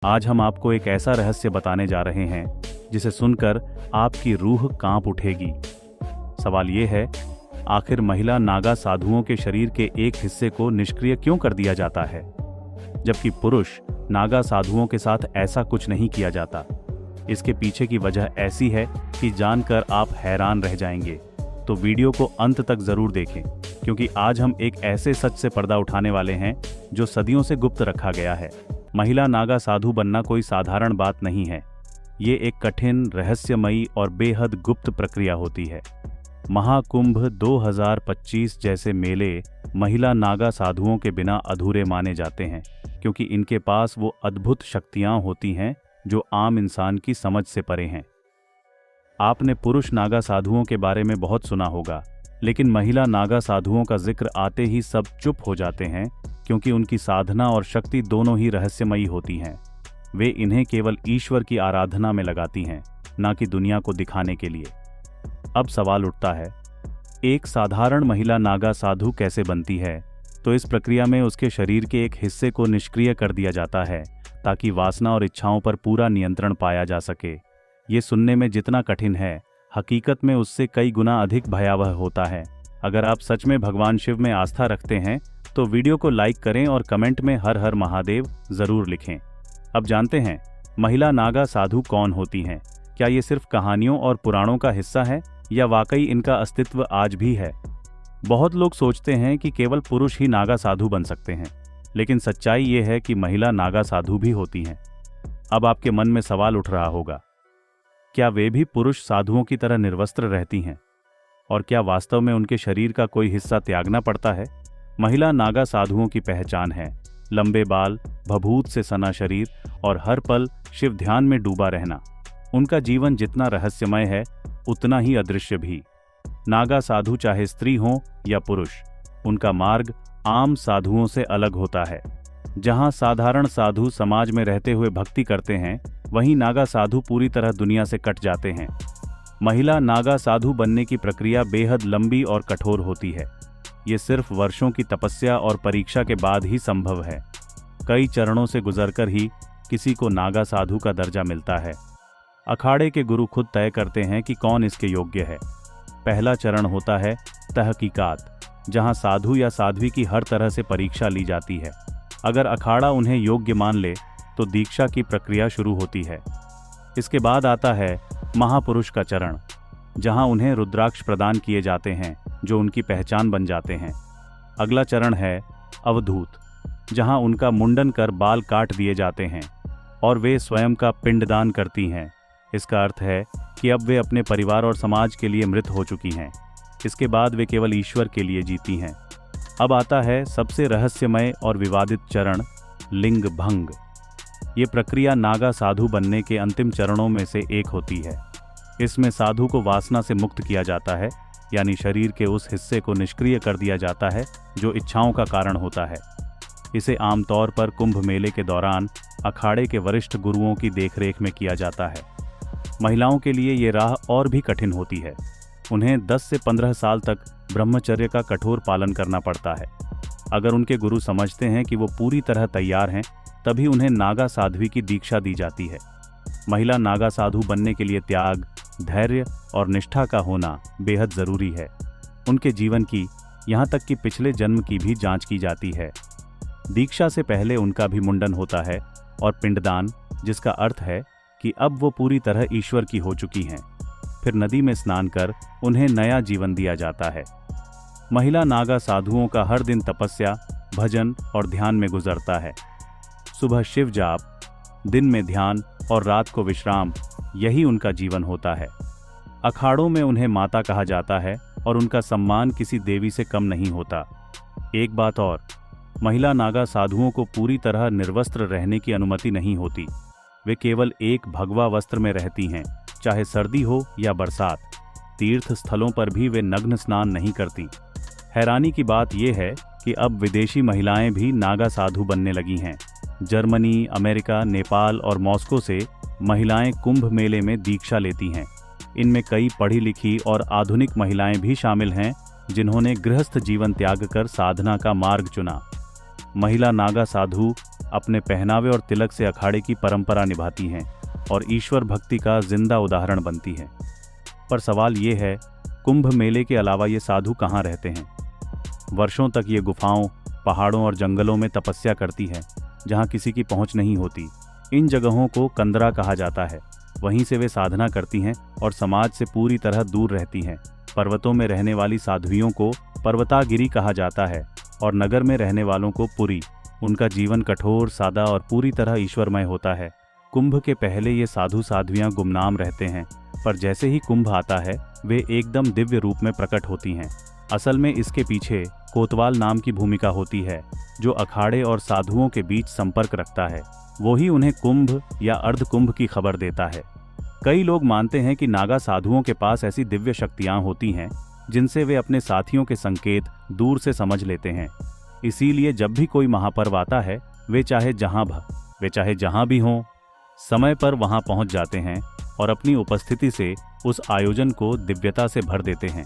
आज हम आपको एक ऐसा रहस्य बताने जा रहे हैं जिसे सुनकर आपकी रूह कांप उठेगी। सवाल ये है, आखिर महिला नागा साधुओं के शरीर के एक हिस्से को निष्क्रिय क्यों कर दिया जाता है, जबकि पुरुष नागा साधुओं के साथ ऐसा कुछ नहीं किया जाता। इसके पीछे की वजह ऐसी है कि जानकर आप हैरान रह जाएंगे। तो वीडियो को अंत तक जरूर देखें, क्योंकि आज हम एक ऐसे सच से पर्दा उठाने वाले हैं जो सदियों से गुप्त रखा गया है। महिला नागा साधु बनना कोई साधारण बात नहीं है। ये एक कठिन, रहस्यमयी और बेहद गुप्त प्रक्रिया होती है। महाकुंभ 2025 जैसे मेले महिला नागा साधुओं के बिना अधूरे माने जाते हैं, क्योंकि इनके पास वो अद्भुत शक्तियां होती हैं जो आम इंसान की समझ से परे हैं। आपने पुरुष नागा साधुओं के बारे में बहुत सुना होगा, लेकिन महिला नागा साधुओं का जिक्र आते ही सब चुप हो जाते हैं, क्योंकि उनकी साधना और शक्ति दोनों ही रहस्यमयी होती हैं। वे इन्हें केवल ईश्वर की आराधना में लगाती हैं, ना कि दुनिया को दिखाने के लिए। अब सवाल उठता है, एक साधारण महिला नागा साधु कैसे बनती है? तो इस प्रक्रिया में उसके शरीर के एक हिस्से को निष्क्रिय कर दिया जाता है, ताकि वासना और इच्छाओं पर पूरा नियंत्रण पाया जा सके। ये सुनने में जितना कठिन है, हकीकत में उससे कई गुना अधिक भयावह होता है। अगर आप सच में भगवान शिव में आस्था रखते हैं तो वीडियो को लाइक करें और कमेंट में हर हर महादेव जरूर लिखें। अब जानते हैं, महिला नागा साधु कौन होती हैं? क्या ये सिर्फ कहानियों और पुराणों का हिस्सा है, या वाकई इनका अस्तित्व आज भी है? बहुत लोग सोचते हैं कि केवल पुरुष ही नागा साधु बन सकते हैं, लेकिन सच्चाई ये है कि महिला नागा साधु भी होती हैं। अब आपके मन में सवाल उठ रहा होगा, क्या वे भी पुरुष साधुओं की तरह निर्वस्त्र रहती हैं? और क्या वास्तव में उनके शरीर का कोई हिस्सा त्यागना पड़ता है? महिला नागा साधुओं की पहचान है लंबे बाल, भभूत से सना शरीर और हर पल शिव ध्यान में डूबा रहना। उनका जीवन जितना रहस्यमय है, उतना ही अदृश्य भी। नागा साधु चाहे स्त्री हो या पुरुष, उनका मार्ग आम साधुओं से अलग होता है। जहां साधारण साधु समाज में रहते हुए भक्ति करते हैं, वहीं नागा साधु पूरी तरह दुनिया से कट जाते हैं। महिला नागा साधु बनने की प्रक्रिया बेहद लंबी और कठोर होती है। ये सिर्फ वर्षों की तपस्या और परीक्षा के बाद ही संभव है। कई चरणों से गुजरकर ही किसी को नागा साधु का दर्जा मिलता है। अखाड़े के गुरु खुद तय करते हैं कि कौन इसके योग्य है। पहला चरण होता है तहकीकात, जहां साधु या साध्वी की हर तरह से परीक्षा ली जाती है। अगर अखाड़ा उन्हें योग्य मान ले तो दीक्षा की प्रक्रिया शुरू होती है। इसके बाद आता है महापुरुष का चरण, जहां उन्हें रुद्राक्ष प्रदान किए जाते हैं जो उनकी पहचान बन जाते हैं। अगला चरण है अवधूत, जहां उनका मुंडन कर बाल काट दिए जाते हैं और वे स्वयं का पिंडदान करती हैं। इसका अर्थ है कि अब वे अपने परिवार और समाज के लिए मृत हो चुकी हैं। इसके बाद वे केवल ईश्वर के लिए जीती हैं। अब आता है सबसे रहस्यमय और विवादित चरण, लिंग भंग। ये प्रक्रिया नागा साधु बनने के अंतिम चरणों में से एक होती है। इसमें साधु को वासना से मुक्त किया जाता है, यानी शरीर के उस हिस्से को निष्क्रिय कर दिया जाता है जो इच्छाओं का कारण होता है। इसे आमतौर पर कुंभ मेले के दौरान अखाड़े के वरिष्ठ गुरुओं की देखरेख में किया जाता है। महिलाओं के लिए ये राह और भी कठिन होती है। उन्हें 10 से 15 साल तक ब्रह्मचर्य का कठोर पालन करना पड़ता है। अगर उनके गुरु समझते हैं कि वो पूरी तरह तैयार हैं, तभी उन्हें नागा साध्वी की दीक्षा दी जाती है। महिला नागा साधु बनने के लिए त्याग, धैर्य और निष्ठा का होना बेहद जरूरी है। उनके जीवन की, यहाँ तक कि पिछले जन्म की भी जांच की जाती है। दीक्षा से पहले उनका भी मुंडन होता है और पिंडदान, जिसका अर्थ है कि अब वो पूरी तरह ईश्वर की हो चुकी हैं। फिर नदी में स्नान कर उन्हें नया जीवन दिया जाता है। महिला नागा साधुओं का हर दिन तपस्या, भजन और ध्यान में गुजरता है। सुबह शिव जाप, दिन में ध्यान और रात को विश्राम, यही उनका जीवन होता है। अखाड़ों में उन्हें माता कहा जाता है और उनका सम्मान किसी देवी से कम नहीं होता। एक बात और, महिला नागा साधुओं को पूरी तरह निर्वस्त्र रहने की अनुमति नहीं होती। वे केवल एक भगवा वस्त्र में रहती हैं, चाहे सर्दी हो या बरसात। तीर्थ स्थलों पर भी वे नग्न स्नान नहीं करती। हैरानी की बात यह है कि अब विदेशी महिलाएं भी नागा साधु बनने लगी हैं। जर्मनी, अमेरिका, नेपाल और मॉस्को से महिलाएं कुंभ मेले में दीक्षा लेती हैं। इनमें कई पढ़ी लिखी और आधुनिक महिलाएं भी शामिल हैं, जिन्होंने गृहस्थ जीवन त्याग कर साधना का मार्ग चुना। महिला नागा साधु अपने पहनावे और तिलक से अखाड़े की परंपरा निभाती हैं और ईश्वर भक्ति का जिंदा उदाहरण बनती हैं। पर सवाल ये है, कुंभ मेले के अलावा ये साधु कहाँ रहते हैं? वर्षों तक ये गुफाओं, पहाड़ों और जंगलों में तपस्या करती है, जहाँ किसी की पहुँच नहीं होती। इन जगहों को कंदरा कहा जाता है। वहीं से वे साधना करती हैं और समाज से पूरी तरह दूर रहती हैं। पर्वतों में रहने वाली साध्वियों को पर्वतागिरी कहा जाता है और नगर में रहने वालों को पुरी। उनका जीवन कठोर, सादा और पूरी तरह ईश्वरमय होता है। कुंभ के पहले ये साधु साध्वियाँ गुमनाम रहते हैं, पर जैसे ही कुंभ आता है वे एकदम दिव्य रूप में प्रकट होती हैं। असल में इसके पीछे कोतवाल नाम की भूमिका होती है, जो अखाड़े और साधुओं के बीच संपर्क रखता है। वो ही उन्हें कुंभ या अर्धकुंभ की खबर देता है। कई लोग मानते हैं कि नागा साधुओं के पास ऐसी दिव्य शक्तियां होती हैं जिनसे वे अपने साथियों के संकेत दूर से समझ लेते हैं। इसीलिए जब भी कोई महापर्व आता है, वे चाहे जहां भी हों, समय पर वहां पहुंच जाते हैं और अपनी उपस्थिति से उस आयोजन को दिव्यता से भर देते हैं।